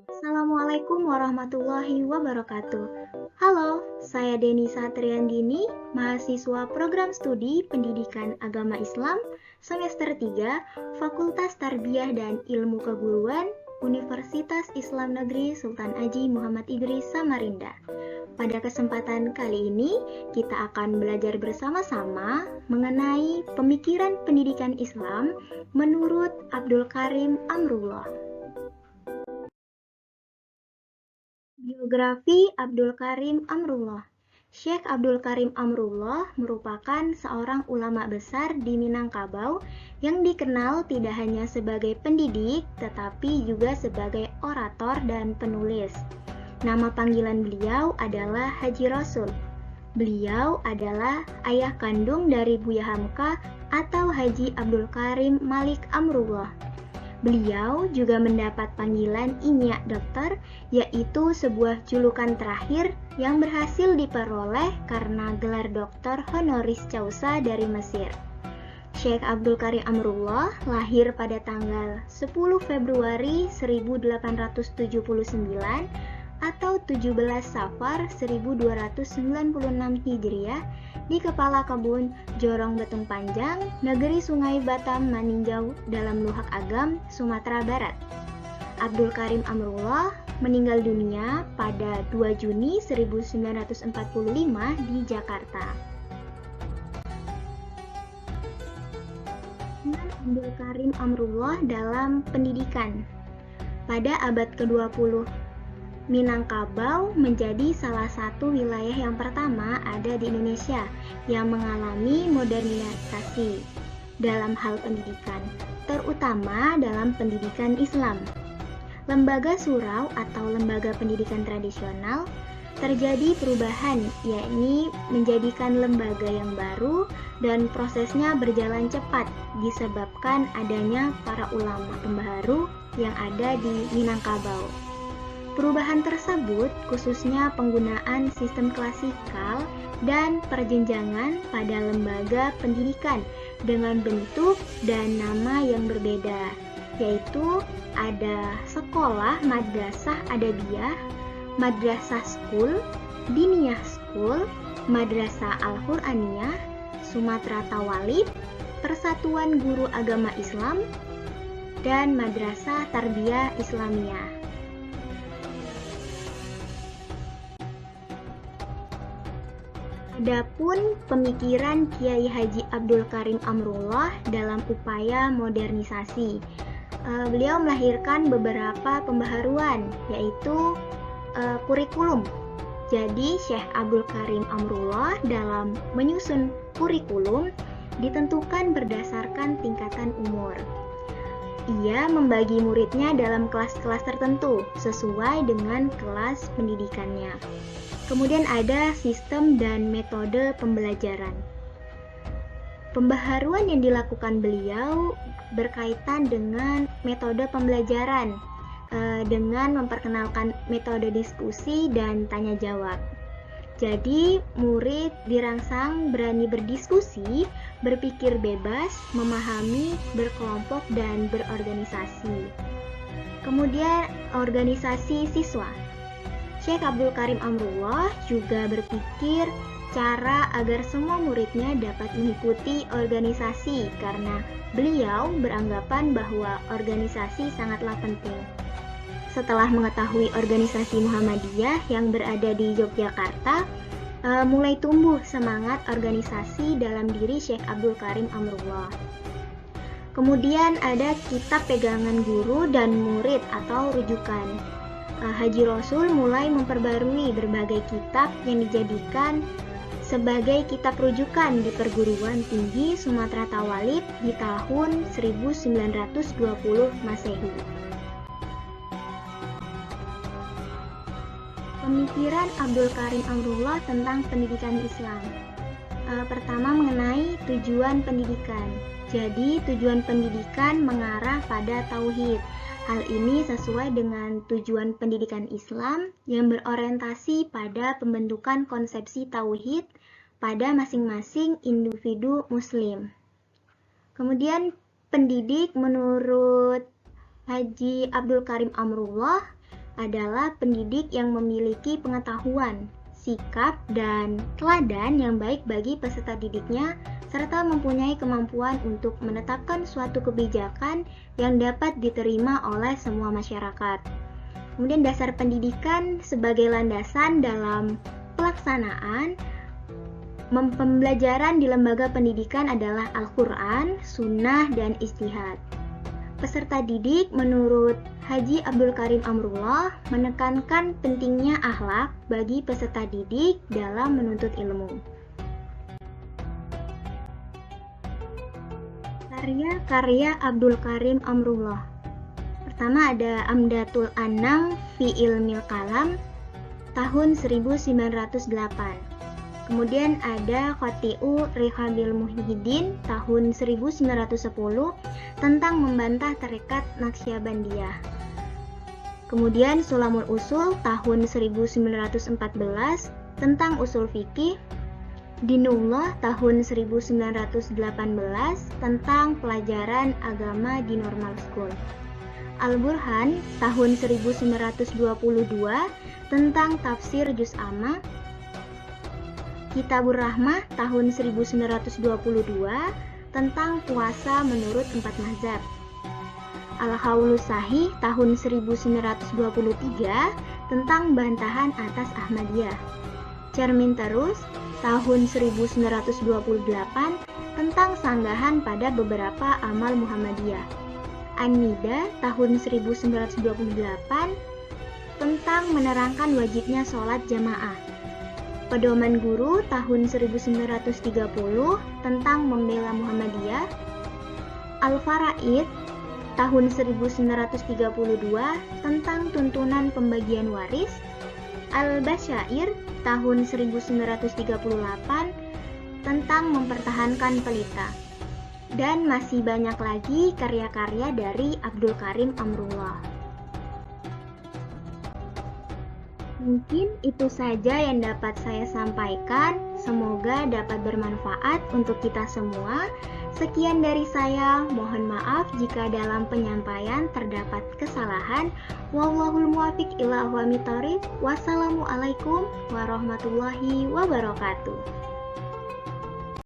Assalamualaikum warahmatullahi wabarakatuh. Halo, saya Deni Satriandini, mahasiswa program studi Pendidikan Agama Islam semester 3, Fakultas Tarbiyah dan Ilmu Keguruan, Universitas Islam Negeri Sultan Haji Muhammad Idris Samarinda. Pada kesempatan kali ini, kita akan belajar bersama-sama mengenai pemikiran pendidikan Islam menurut Abdul Karim Amrullah. Biografi Abdul Karim Amrullah. Syekh Abdul Karim Amrullah merupakan seorang ulama besar di Minangkabau yang dikenal tidak hanya sebagai pendidik tetapi juga sebagai orator dan penulis. Nama panggilan beliau adalah Haji Rasul. Beliau adalah ayah kandung dari Buya Hamka atau Haji Abdul Karim Malik Amrullah. Beliau juga mendapat panggilan Inyak Dokter, yaitu sebuah julukan terakhir yang berhasil diperoleh karena gelar doktor honoris causa dari Mesir. Syekh Abdul Karim Amrullah lahir pada tanggal 10 Februari 1879 atau 17 Safar 1296 Hijriah di Kepala Kebun Jorong Betung Panjang, Negeri Sungai Batam Maninjau dalam Luhak Agam, Sumatera Barat. Abdul Karim Amrullah meninggal dunia pada 2 Juni 1945 di Jakarta. Abdul Karim Amrullah dalam pendidikan. Pada abad ke-20, Minangkabau menjadi salah satu wilayah yang pertama ada di Indonesia yang mengalami modernisasi dalam hal pendidikan, terutama dalam pendidikan Islam. Lembaga surau atau lembaga pendidikan tradisional terjadi perubahan, yakni menjadikan lembaga yang baru dan prosesnya berjalan cepat disebabkan adanya para ulama pembaharu yang ada di Minangkabau. Perubahan tersebut khususnya penggunaan sistem klasikal dan perjenjangan pada lembaga pendidikan dengan bentuk dan nama yang berbeda, yaitu ada sekolah madrasah adabiyah, madrasah school, diniyah school, madrasah al-Qur'aniyah, Sumatera Tawalib, Persatuan Guru Agama Islam, dan madrasah tarbiyah Islamiyah. Adapun pemikiran Kiai Haji Abdul Karim Amrullah dalam upaya modernisasi, beliau melahirkan beberapa pembaharuan, yaitu kurikulum. Jadi Syekh Abdul Karim Amrullah dalam menyusun kurikulum ditentukan berdasarkan tingkatan umur. Ia membagi muridnya dalam kelas-kelas tertentu sesuai dengan kelas pendidikannya. Kemudian ada sistem dan metode pembelajaran. Pembaharuan yang dilakukan beliau berkaitan dengan metode pembelajaran dengan memperkenalkan metode diskusi dan tanya jawab. Jadi, murid dirangsang berani berdiskusi, berpikir bebas, memahami, berkelompok, dan berorganisasi. Kemudian, organisasi siswa. Syekh Abdul Karim Amrullah juga berpikir cara agar semua muridnya dapat mengikuti organisasi karena beliau beranggapan bahwa organisasi sangatlah penting. Setelah mengetahui organisasi Muhammadiyah yang berada di Yogyakarta, mulai tumbuh semangat organisasi dalam diri Syekh Abdul Karim Amrullah. Kemudian ada kitab pegangan guru dan murid atau rujukan. Haji Rasul mulai memperbarui berbagai kitab yang dijadikan sebagai kitab rujukan di perguruan tinggi Sumatera Tawalib di tahun 1920 Masehi. Pemikiran Abdul Karim Amrullah tentang pendidikan Islam. Pertama mengenai tujuan pendidikan. Jadi tujuan pendidikan mengarah pada tauhid. Hal ini sesuai dengan tujuan pendidikan Islam yang berorientasi pada pembentukan konsepsi tauhid pada masing-masing individu muslim. Kemudian pendidik menurut Haji Abdul Karim Amrullah adalah pendidik yang memiliki pengetahuan, sikap, dan teladan yang baik bagi peserta didiknya, serta mempunyai kemampuan untuk menetapkan suatu kebijakan yang dapat diterima oleh semua masyarakat. Kemudian dasar pendidikan sebagai landasan dalam pelaksanaan pembelajaran di lembaga pendidikan adalah Al-Quran, Sunnah, dan Ijtihad. Peserta didik menurut Haji Abdul Karim Amrullah menekankan pentingnya akhlak bagi peserta didik dalam menuntut ilmu. Karya-karya Abdul Karim Amrullah. Pertama ada Amdatul Anam fi Ilmil Kalam tahun 1908. Kemudian ada Qati'u Rihabil Muhyiddin tahun 1910 tentang membantah tarekat Naqsyabandiyah. Kemudian Sulamul Usul tahun 1914 tentang usul fikih. Dinullah tahun 1918 tentang pelajaran agama di normal school. Al-Burhan tahun 1922 tentang tafsir juz amma. Kitabur Rahmah tahun 1922 tentang puasa menurut 4 mazhab. Al-Haulus Sahih tahun 1923 tentang bantahan atas Ahmadiyah. Cermin Terus tahun 1928 tentang sanggahan pada beberapa amal Muhammadiyah. An-Nida tahun 1928 tentang menerangkan wajibnya sholat jamaah. Pedoman Guru tahun 1930 tentang membela Muhammadiyah. Al-Faraid tahun 1932 tentang tuntunan pembagian waris. Al-Basyair tahun 1938 tentang mempertahankan pelita. Dan masih banyak lagi karya-karya dari Abdul Karim Amrullah. Mungkin itu saja yang dapat saya sampaikan. Semoga dapat bermanfaat untuk kita semua. Sekian dari saya. Mohon maaf jika dalam penyampaian terdapat kesalahan. Wallahul muwaffiq ila aqwamit thoriq. Wassalamualaikum warahmatullahi wabarakatuh.